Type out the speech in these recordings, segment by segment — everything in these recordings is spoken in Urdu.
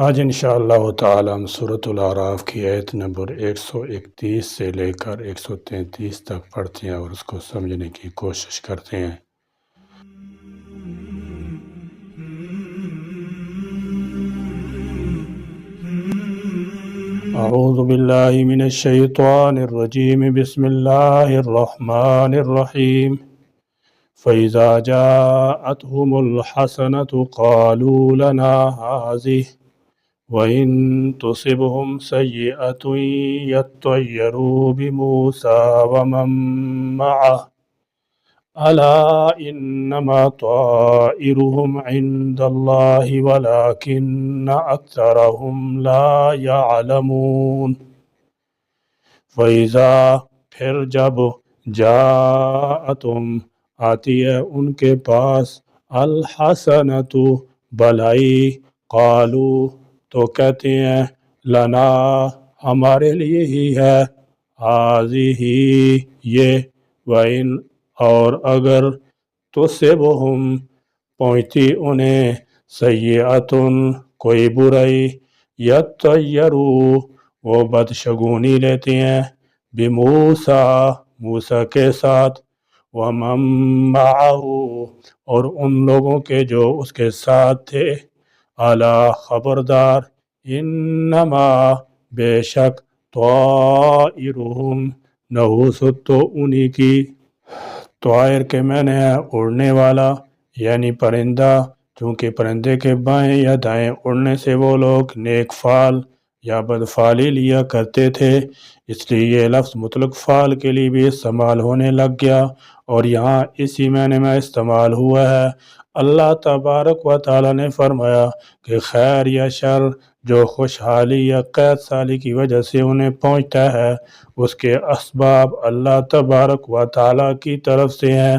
آج انشاءاللہ تعالی ہم سورۃ الاعراف کی آیت نمبر 131 سے لے کر 133 تک پڑھتے ہیں اور اس کو سمجھنے کی کوشش کرتے ہیں۔ اعوذ باللہ من الشیطان الرجیم، بسم اللہ الرحمن الرحیم۔ فَإِذَا جَاءَتْهُمُ الْحَسَنَةُ قَالُوا لَنَا هَٰذِهِ وَإِن تُصِبْهُمْ سَيِّئَةٌ يَطَّيَّرُوا بِمُوسَىٰ وَمَن مَّعَهُ أَلَا إِنَّمَا طَائِرُهُمْ عِندَ اللَّهِ وَلَٰكِنَّ أَكْثَرَهُمْ لَا يَعْلَمُونَ۔ فَإِذَا پھر جب جاءتم آتی ہے ان کے پاس الحسنۃ بھلائی، قالو تو کہتے ہیں لنا ہمارے لیے ہی ہے، ہذہ یہ، وَإِن اور اگر تصبہم پہنچتی انہیں سیئۃ کوئی برائی، یطیروا وہ بدشگونی لیتے ہیں، بموسیٰ موسیٰ کے ساتھ، ومن معہ اور ان لوگوں کے جو اس کے ساتھ تھے، الا خبردار، انما بے شک، طائرہم نحوست تو انہی کی، طائر کے معنی ہے اڑنے والا یعنی پرندہ، چونکہ پرندے کے بائیں یا دائیں اڑنے سے وہ لوگ نیک فعل یا بدفعلی لیا کرتے تھے، اس لیے یہ لفظ مطلق فعل کے لیے بھی استعمال ہونے لگ گیا اور یہاں اسی معنی میں استعمال ہوا ہے۔ اللہ تبارک و تعالی نے فرمایا کہ خیر یا شر جو خوشحالی یا قید سالی کی وجہ سے انہیں پہنچتا ہے، اس کے اسباب اللہ تبارک و تعالی کی طرف سے ہیں۔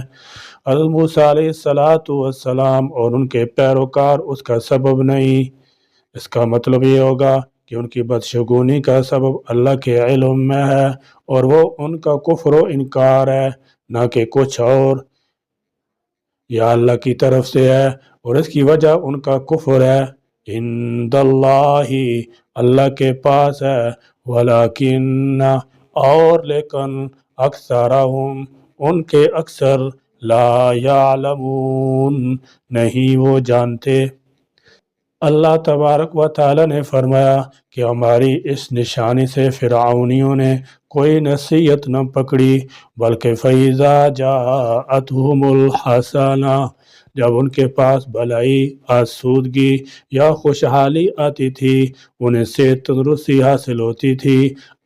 حضرت موسیٰ علیہ السلام اور ان کے پیروکار اس کا سبب نہیں۔ اس کا مطلب یہ ہوگا کہ ان کی بدشگونی کا سبب اللہ کے علم میں ہے اور وہ ان کا کفر و انکار ہے، نہ کہ کچھ اور، یا اللہ کی طرف سے ہے اور اس کی وجہ ان کا کفر ہے، عند اللہ اللہ کے پاس ہے، ولیکن اور لیکن اکثرہم ان کے اکثر، لا یعلمون نہیں وہ جانتے۔ اللہ تبارک و تعالی نے فرمایا کہ ہماری اس نشانی سے فرعونیوں نے کوئی نصیحت نہ پکڑی، بلکہ فَإِذَا جَاءَتْهُمُ الْحَسَنَةُ جب ان کے پاس بھلائی، آسودگی یا خوشحالی آتی تھی، انہیں صحت تندرستی حاصل ہوتی تھی،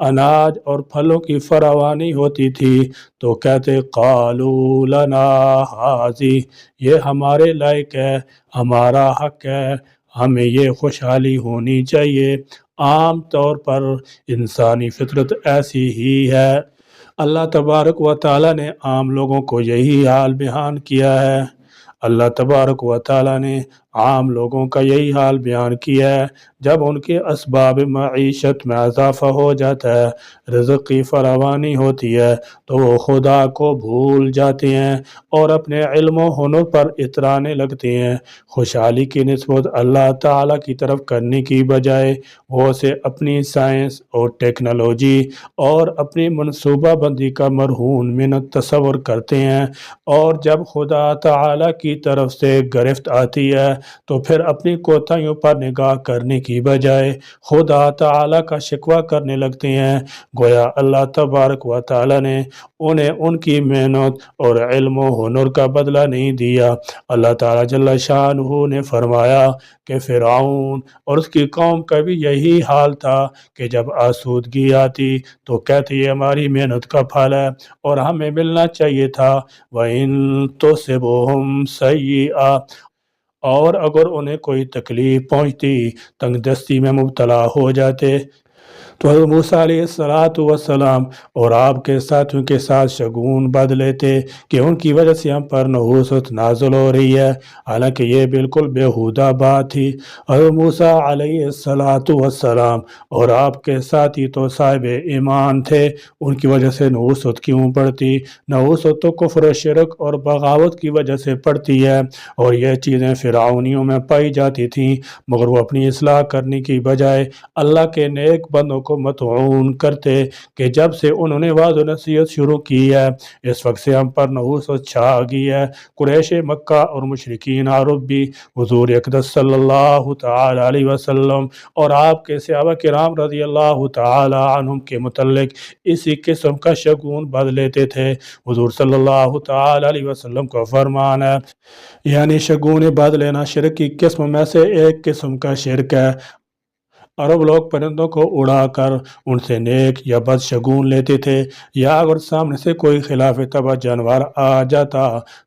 اناج اور پھلوں کی فراوانی ہوتی تھی، تو کہتے قالوا لنا ہذہ یہ ہمارے لائق ہے، ہمارا حق ہے، ہمیں یہ خوشحالی ہونی چاہیے۔ عام طور پر انسانی فطرت ایسی ہی ہے۔ اللہ تبارک و تعالی نے عام لوگوں کو یہی حال بیان کیا ہے۔ اللہ تبارک و تعالی نے عام لوگوں کا یہی حال بیان کیا ہے، جب ان کے اسباب معیشت میں اضافہ ہو جاتا ہے، رزق کی فراوانی ہوتی ہے، تو وہ خدا کو بھول جاتے ہیں اور اپنے علم و ہنر پر اترانے لگتے ہیں۔ خوشحالی کی نسبت اللہ تعالی کی طرف کرنے کی بجائے وہ اسے اپنی سائنس اور ٹیکنالوجی اور اپنی منصوبہ بندی کا مرہون منت تصور کرتے ہیں، اور جب خدا تعالی کی طرف سے گرفت آتی ہے تو پھر اپنی کوتاہیوں پر نگاہ کرنے کی بجائے خدا تعالی کا شکوہ کرنے لگتے ہیں، گویا اللہ تبارک و تعالی نے انہیں ان کی محنت اور علم و ہنر کا بدلہ نہیں دیا۔ اللہ تعالی جل شانہ نے فرمایا کہ فرعون اور اس کی قوم کا بھی یہی حال تھا کہ جب آسودگی آتی تو کہتے یہ ہماری محنت کا پھل ہے اور ہمیں ملنا چاہیے تھا، وَإِن تُصِبْهُمْ سَیِّئَةٌ اور اگر انہیں کوئی تکلیف پہنچتی، تنگ دستی میں مبتلا ہو جاتے، تو حضرت موسیٰ علیہ السلام اور آپ کے ساتھیوں کے ساتھ شگون باندھ لیتے کہ ان کی وجہ سے ہم پر نحوست نازل ہو رہی ہے، حالانکہ یہ بالکل بیہودہ بات تھی۔ حضرت موسیٰ علیہ السلام اور آپ کے ساتھی تو صاحب ایمان تھے، ان کی وجہ سے نحوست کیوں پڑتی؟ نحوست تو کفر و شرک اور بغاوت کی وجہ سے پڑتی ہے، اور یہ چیزیں فرعونیوں میں پائی جاتی تھیں، مگر وہ اپنی اصلاح کرنے کی بجائے اللہ کے نیک بندوں کو مطعون کرتے کہ جب سے انہوں نے وعظ و نصیحت شروع کی ہے اس وقت سے ہم پر نحوست چھا گئی ہے۔ قریش مکہ اور مشرکین عرب بھی حضور اقدس صلی اللہ تعالی علیہ وسلم اور آپ کے صحابہ کرام رضی اللہ تعالی عنہم کے متعلق اسی قسم کا شگون باندھ لیتے تھے۔ حضور صلی اللہ تعالی علیہ وسلم کا فرمان ہے، یعنی شگون باندھ لینا شرک کی قسم میں سے ایک قسم کا شرک ہے۔ عرب لوگ پرندوں کو اڑا کر ان سے نیک یا بد شگون لیتے تھے، یا اگر سامنے سے کوئی خلاف طبع جانور آ جاتا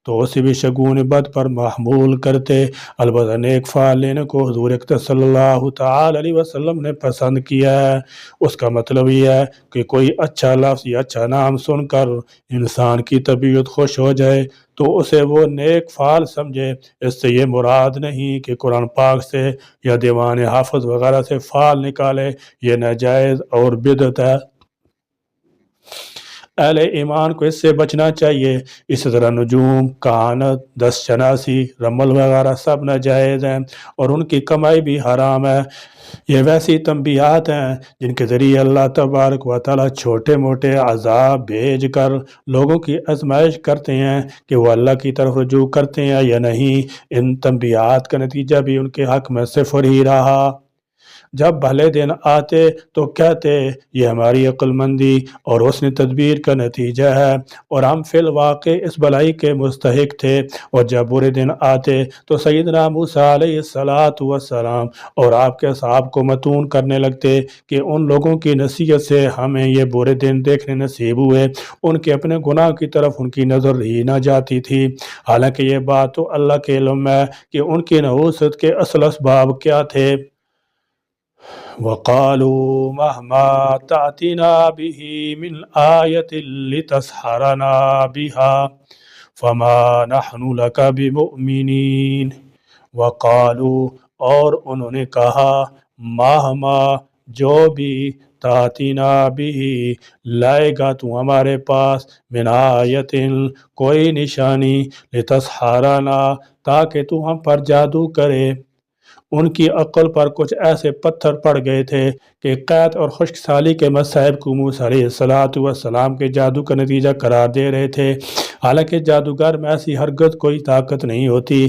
تو اسے بھی شگون بد پر محمول کرتے۔ البتہ نیک فعل لینے کو حضور اقدس صلی اللہ تعالی علیہ وسلم نے پسند کیا ہے۔ اس کا مطلب یہ ہے کہ کوئی اچھا لفظ یا اچھا نام سن کر انسان کی طبیعت خوش ہو جائے تو اسے وہ نیک فعل سمجھے۔ اس سے یہ مراد نہیں کہ قرآن پاک سے یا دیوان حافظ وغیرہ سے فعل نکالے، یہ ناجائز اور بدعت ہے۔ اہل ایمان کو اس سے بچنا چاہیے۔ اسی طرح نجوم، کہانت، دست شناسی، رمل وغیرہ سب ناجائز ہیں اور ان کی کمائی بھی حرام ہے۔ یہ ویسی تنبیہات ہیں جن کے ذریعے اللہ تبارک و تعالیٰ چھوٹے موٹے عذاب بھیج کر لوگوں کی آزمائش کرتے ہیں کہ وہ اللہ کی طرف رجوع کرتے ہیں یا نہیں۔ ان تنبیہات کا نتیجہ بھی ان کے حق میں صفر ہی رہا۔ جب بھلے دن آتے تو کہتے یہ ہماری عقل مندی اور حسن تدبیر کا نتیجہ ہے اور ہم فی الواقع اس بھلائی کے مستحق تھے، اور جب برے دن آتے تو سیدنا موسیٰ علیہ السلام اور آپ کے اصحاب کو متون کرنے لگتے کہ ان لوگوں کی نصیحت سے ہمیں یہ برے دن دیکھنے نصیب ہوئے، ان کے اپنے گناہ کی طرف ان کی نظر ہی نہ جاتی تھی۔ حالانکہ یہ بات تو اللہ کے علم میں کہ ان کی نحوست کے اصل اسباب کیا تھے۔ وَقَالُوا مَهْمَا تَأْتِنَا بِهِ مِنْ آيَةٍ لِتَسْحَرَنَا بِهَا فَمَا نَحْنُ لَكَ بِمُؤْمِنِينَ۔ وَقَالُوا اور انہوں نے کہا، مَهْمَا جو بھی تَأْتِنَا بِهِ لائے گا تو ہمارے پاس مِنْ آيَةٍ کوئی نشانی لِتَسْحَرَنَا تاکہ تو ہم پر جادو کرے۔ ان کی عقل پر کچھ ایسے پتھر پڑ گئے تھے کہ قحط اور خشک سالی کے مصائب کو موسیٰ علیہ السلام کے جادو کا نتیجہ قرار دے رہے تھے۔ حالانکہ جادوگر میں ایسی ہرگز کوئی طاقت نہیں ہوتی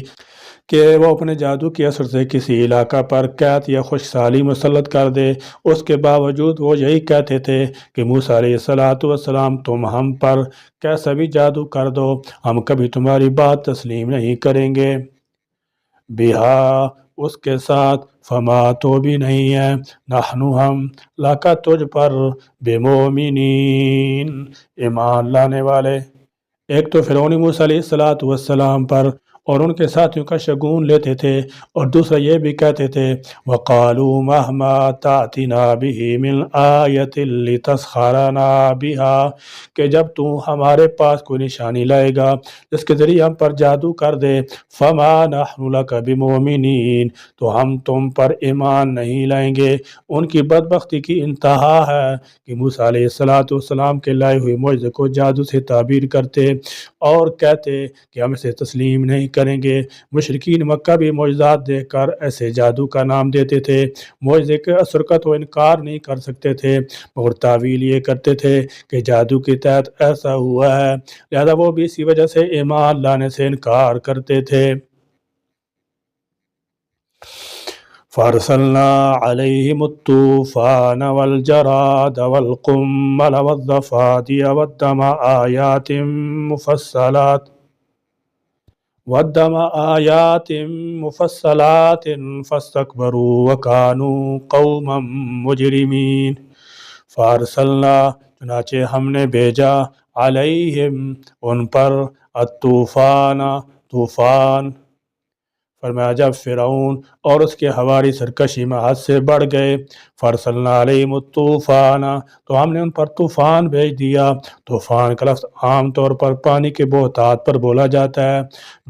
کہ وہ اپنے جادو کے اثر سے کسی علاقہ پر قحط یا خشک سالی مسلط کر دے۔ اس کے باوجود وہ یہی کہتے تھے کہ موسیٰ علیہ السلام تم ہم پر کیسا بھی جادو کر دو، ہم کبھی تمہاری بات تسلیم نہیں کریں گے۔ بہا اس کے ساتھ، فما تو بھی نہیں ہے، نحنو ہم، لکا تجھ پر، بمومنین ایمان لانے والے۔ ایک تو فرعونی موسیٰ علیہ السلام پر اور ان کے ساتھیوں کا شگون لیتے تھے، اور دوسرا یہ بھی کہتے تھے وَقَالُوا مَهْمَا تَأْتِنَا بِهِ مِنْ آيَةٍ لِتَسْحَرَنَا بِهَا کہ جب تو ہمارے پاس کوئی نشانی لائے گا جس کے ذریعے ہم پر جادو کر دے، فَمَا نَحْنُ لَكَ بِمُؤْمِنِينَ تو ہم تم پر ایمان نہیں لائیں گے۔ ان کی بدبختی کی انتہا ہے کہ موسیٰ علیہ السلام کے لائے ہوئے معجزے کو جادو سے تعبیر کرتے اور کہتے کہ ہم اسے تسلیم نہیں کریں گے۔ مشرکین مکہ بھی معجزات دیکھ کر ایسے جادو کا نام دیتے تھے۔ معجزے کے اثر کا تو انکار نہیں کر سکتے تھے، مگر تعویل یہ کرتے تھے کہ جادو کے تحت ایسا ہوا ہے، لہذا وہ بھی اسی وجہ سے ایمان لانے سے انکار کرتے تھے۔ فَأَرْسَلْنَا عَلَيْهِمُ الطُّوفَانَ وَالْجَرَادَ وَالْقُمَّلَ وَالضَّفَادِعَ وَالدَّمَ آيَاتٍ مُفَصَّلَاتٍ فَاسْتَكْبَرُوا وَكَانُوا قَوْمًا مُجْرِمِينَ۔ فَأَرْسَلْنَا چنانچہ ہم نے بھیجا علیہم ان پر الطوفان طوفان فرمایا جب فرعون اور اس کے حواری سرکشی میں حد سے بڑھ گئے، فرسلنا علیہم الطوفان، تو ہم نے ان پر طوفان بھیج دیا۔ طوفان کا لفظ عام طور پر پانی کے بہتات پر بولا جاتا ہے۔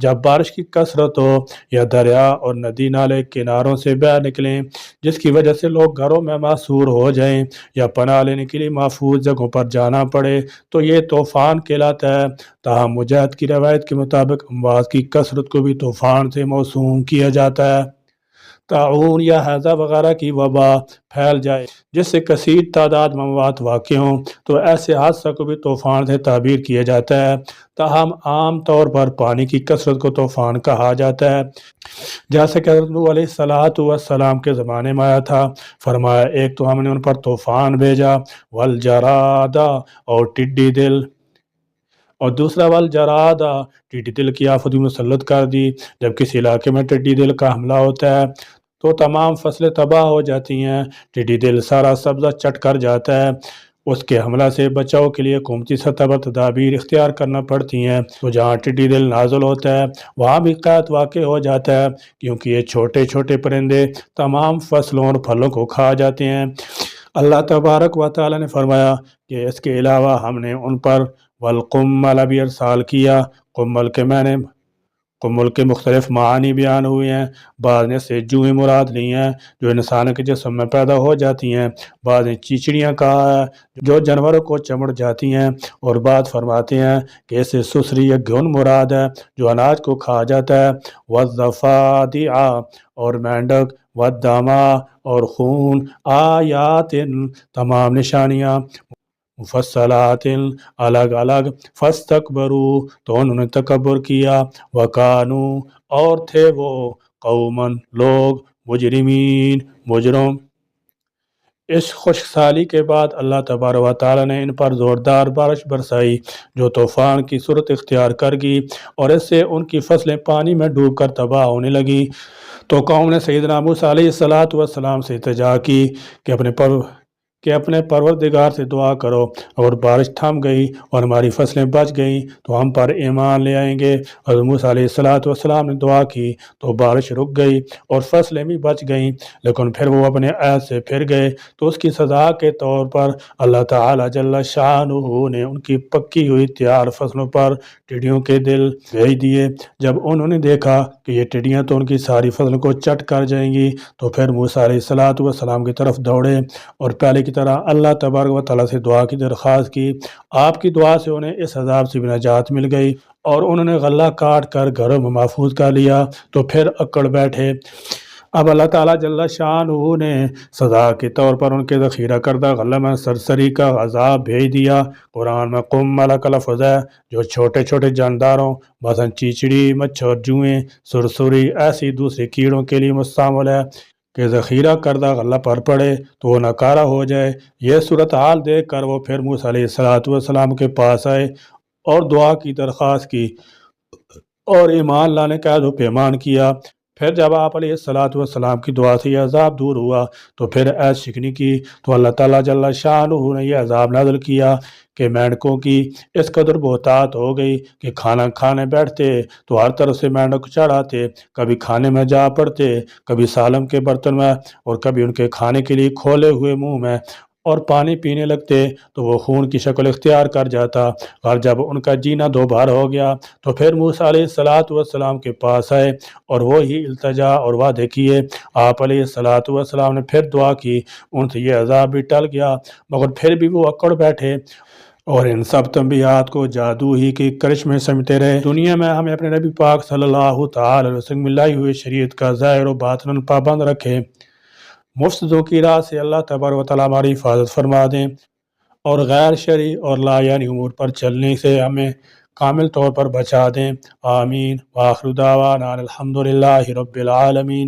جب بارش کی کثرت ہو یا دریا اور ندی نالے کناروں سے بہہ نکلیں جس کی وجہ سے لوگ گھروں میں محصور ہو جائیں یا پناہ لینے کے لیے محفوظ جگہوں پر جانا پڑے تو یہ طوفان کہلاتا ہے۔ تاہم مجاہد کی روایت کے مطابق امواج کی کثرت کو بھی طوفان سے موسوم کیا جاتا ہے۔ طاعون یا ہیضہ وغیرہ کی وبا پھیل جائے جس سے کثیر تعداد میں اموات واقع ہوں تو ایسے حادثہ کو بھی طوفان سے تعبیر کیا جاتا ہے۔ تاہم عام طور پر پانی کی کثرت کو طوفان کہا جاتا ہے، جیسا کہ حضرت نوح علیہ السلام کے زمانے میں آیا تھا۔ فرمایا ایک تو ہم نے ان پر طوفان بھیجا، والجرادہ اور ٹڈی دل، اور دوسرا والجرادہ ٹڈی دل کی آفت بھی مسلط کر دی۔ جب کسی علاقے میں ٹڈی دل کا حملہ ہوتا ہے تو تمام فصلیں تباہ ہو جاتی ہیں۔ ٹڈی دل سارا سبزہ چٹ کر جاتا ہے۔ اس کے حملہ سے بچاؤ کے لیے قومتی سطح پر تدابیر اختیار کرنا پڑتی ہیں۔ تو جہاں ٹڈی دل نازل ہوتا ہے وہاں بھی قحط واقع ہو جاتا ہے، کیونکہ یہ چھوٹے چھوٹے پرندے تمام فصلوں اور پھلوں کو کھا جاتے ہیں۔ اللہ تبارک و تعالی نے فرمایا کہ اس کے علاوہ ہم نے ان پر والقمل بھی ارسال کیا۔ قمل کے مختلف معانی بیان ہوئے ہیں۔ بعض نے سے جوئیں مراد لی ہیں جو انسانوں کے جسم میں پیدا ہو جاتی ہیں، بعض نے چیچڑیاں کہا ہے جو جانوروں کو چمڑ جاتی ہیں، اور بعض فرماتے ہیں کہ اسے سسری یا گھن مراد ہے جو اناج کو کھا جاتا ہے۔ والضفادع اور مینڈک، والدما اور خون، آیات تمام نشانیاں، مفصلات الگ الگ، فاستکبروا تو انہوں نے تکبر کیا، وکانو اور تھے وہ قومن لوگ، مجرمین مجرم۔ اس خشک سالی کے بعد اللہ تبارک و تعالی نے ان پر زوردار بارش برسائی جو طوفان کی صورت اختیار کر گئی، اور اس سے ان کی فصلیں پانی میں ڈوب کر تباہ ہونے لگی۔ تو قوم نے سیدنا موسیٰ علیہ السلام سے التجا کی کہ اپنے پروردگار سے دعا کرو، اور بارش تھم گئی اور ہماری فصلیں بچ گئیں تو ہم پر ایمان لے آئیں گے۔ حضرت موسیٰ علیہ السلام نے دعا کی تو بارش رک گئی اور فصلیں بھی بچ گئیں، لیکن پھر وہ اپنے عہد سے پھر گئے تو اس کی سزا کے طور پر اللہ تعالی جل شانہ نے ان کی پکی ہوئی تیار فصلوں پر ٹڈیوں کے دل بھیج دیے۔ جب انہوں نے دیکھا کہ یہ ٹڈیاں تو ان کی ساری فصلوں کو چٹ کر جائیں گی تو پھر موسیٰ علیہ السلام کی طرف دوڑے اور پہلے کی طرح اللہ تبارک و تعالیٰ سے دعا کی درخواست کی۔ آپ کی دعا سے انہیں اس عذاب سے بھی نجات مل گئی اور انہوں نے غلہ کاٹ کر گھروں میں محفوظ کر لیا، تو پھر اکڑ بیٹھے۔ اب اللہ تعالیٰ جل شانہ نے سزا کے طور پر ان کے ذخیرہ کردہ غلہ میں سرسری کا عذاب بھیج دیا۔ قرآن میں قمل کا لفظ ہے جو چھوٹے چھوٹے جانداروں مثلا چیچڑی، مچھر، جوئیں، سرسری ایسی دوسرے کیڑوں کے لیے مستعمل ہے کہ ذخیرہ کردہ غلہ پر پڑے تو وہ ناکارہ ہو جائے۔ یہ صورتحال دیکھ کر وہ پھر موسیٰ علیہ السلام کے پاس آئے اور دعا کی درخواست کی اور ایمان لانے کا عہد و پیمان کیا۔ پھر جب آپ علیہ السلام کی دعا سے یہ عذاب دور ہوا تو پھر عہد شکنی کی تو اللہ تعالیٰ جل شانہ نے یہ عذاب نازل کیا کہ مینڈکوں کی اس قدر بہتات ہو گئی کہ کھانا کھانے بیٹھتے تو ہر طرف سے مینڈک چڑھ آتے، کبھی کھانے میں جا پڑتے، کبھی سالم کے برتن میں، اور کبھی ان کے کھانے کے لیے کھولے ہوئے منہ میں، اور پانی پینے لگتے تو وہ خون کی شکل اختیار کر جاتا۔ اور جب ان کا جینا دوبار ہو گیا تو پھر موسیٰ علیہ السلام کے پاس آئے اور وہی التجا اور وعدے کیے۔ آپ علیہ السلام نے پھر دعا کی، ان سے یہ عذاب بھی ٹل گیا، مگر پھر بھی وہ اکڑ بیٹھے اور ان سب تنبیہات کو جادو ہی کے کرشمے سمجھتے رہے۔ دنیا میں ہمیں اپنے نبی پاک صلی اللہ تعالی علیہ وسلم لائی ہوئی شریعت کا ظاہر و باطن پابند رکھے۔ مفسدوں کی راہ سے اللہ تبارک و تعالیٰ ہماری حفاظت فرما دیں، اور غیر شرعی اور لا یعنی امور پر چلنے سے ہمیں کامل طور پر بچا دیں۔ آمین۔ وآخر دعوانا الحمد للہ رب العالمین۔